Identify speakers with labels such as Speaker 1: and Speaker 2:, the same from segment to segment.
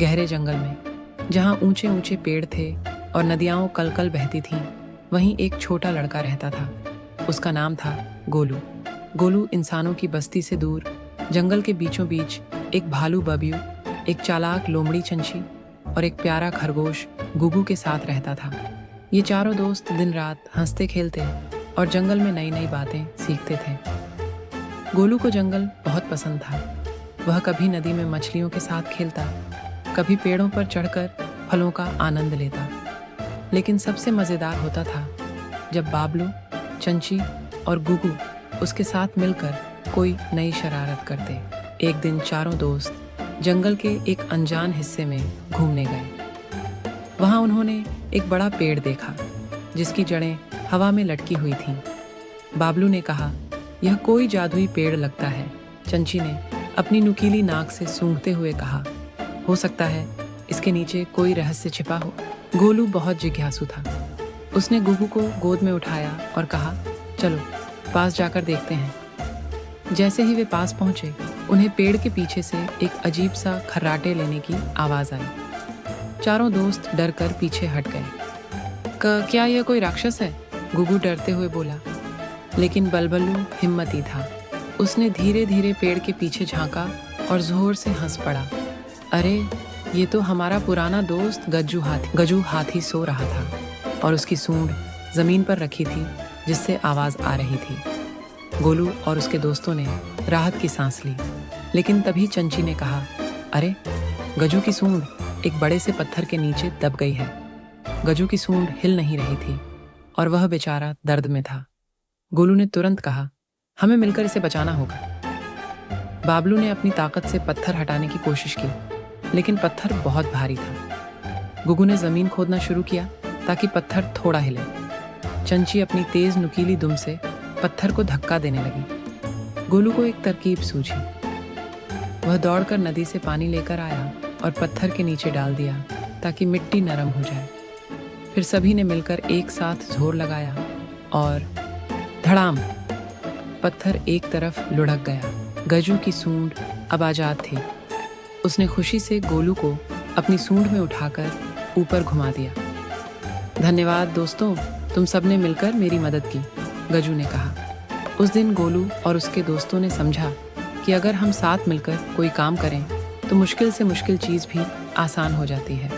Speaker 1: गहरे जंगल में, जहाँ ऊंचे ऊंचे पेड़ थे और नदियाँ कल कल बहती थीं, वहीं एक छोटा लड़का रहता था। उसका नाम था गोलू। गोलू इंसानों की बस्ती से दूर जंगल के बीचों बीच एक भालू बबियू, एक चालाक लोमड़ी चंची और एक प्यारा खरगोश गुगू के साथ रहता था। ये चारों दोस्त दिन रात हंसते खेलते और जंगल में नई नई बातें सीखते थे। गोलू को जंगल बहुत पसंद था। वह कभी नदी में मछलियों के साथ खेलता, कभी पेड़ों पर चढ़कर फलों का आनंद लेता। लेकिन सबसे मज़ेदार होता था जब बाबलू, चंची और गुगू उसके साथ मिलकर कोई नई शरारत करते। एक दिन चारों दोस्त जंगल के एक अनजान हिस्से में घूमने गए। वहां उन्होंने एक बड़ा पेड़ देखा जिसकी जड़ें हवा में लटकी हुई थीं। बाबलू ने कहा, यह कोई जादुई पेड़ लगता है। चंची ने अपनी नुकीली नाक से सूंघते हुए कहा, हो सकता है इसके नीचे कोई रहस्य छिपा हो। गोलू बहुत जिज्ञासु था। उसने गुगू को गोद में उठाया और कहा, चलो पास जाकर देखते हैं। जैसे ही वे पास पहुंचे, उन्हें पेड़ के पीछे से एक अजीब सा खर्राटे लेने की आवाज आई। चारों दोस्त डर कर पीछे हट गए। क्या यह कोई राक्षस है? गुगू डरते हुए बोला। लेकिन बलबल्लू हिम्मती था। उसने धीरे धीरे पेड़ के पीछे झांका और जोर से हंस पड़ा। अरे, ये तो हमारा पुराना दोस्त गजू हाथी सो रहा था और उसकी सूंड जमीन पर रखी थी जिससे आवाज आ रही थी। गोलू और उसके दोस्तों ने राहत की सांस ली। लेकिन तभी चंची ने कहा, अरे, गजू की सूंड एक बड़े से पत्थर के नीचे दब गई है। गजू की सूंड हिल नहीं रही थी और वह बेचारा दर्द में था। गोलू ने तुरंत कहा, हमें मिलकर इसे बचाना होगा। बाबलू ने अपनी ताकत से पत्थर हटाने की कोशिश की, लेकिन पत्थर बहुत भारी था। गुगू ने जमीन खोदना शुरू किया ताकि पत्थर थोड़ा हिले। चंची अपनी तेज नुकीली दुम से पत्थर को धक्का देने लगी। गोलू को एक तरकीब सूझी। वह दौड़कर नदी से पानी लेकर आया और पत्थर के नीचे डाल दिया ताकि मिट्टी नरम हो जाए। फिर सभी ने मिलकर एक साथ जोर लगाया और धड़ाम, पत्थर एक तरफ लुढ़क गया। गजू की सूंड अब आजाद थी। उसने खुशी से गोलू को अपनी सूंड में उठाकर ऊपर घुमा दिया। धन्यवाद दोस्तों, तुम सबने मिलकर मेरी मदद की, गजू ने कहा। उस दिन गोलू और उसके दोस्तों ने समझा कि अगर हम साथ मिलकर कोई काम करें तो मुश्किल से मुश्किल चीज़ भी आसान हो जाती है।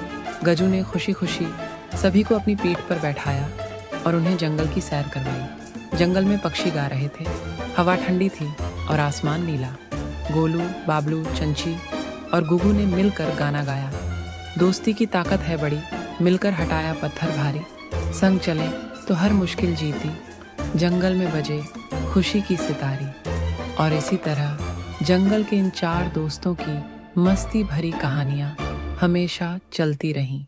Speaker 1: गजू ने खुशी खुशी सभी को अपनी पीठ पर बैठाया और उन्हें जंगल की सैर करवाई। जंगल में पक्षी गा रहे थे, हवा ठंडी थी और आसमान नीला। गोलू, बाबलू, चंची और गुगू ने मिलकर गाना गाया। दोस्ती की ताकत है बड़ी, मिलकर हटाया पत्थर भारी। संग चले तो हर मुश्किल जीती, जंगल में बजे खुशी की सितारी। और इसी तरह जंगल के इन चार दोस्तों की मस्ती भरी कहानियाँ हमेशा चलती रहीं।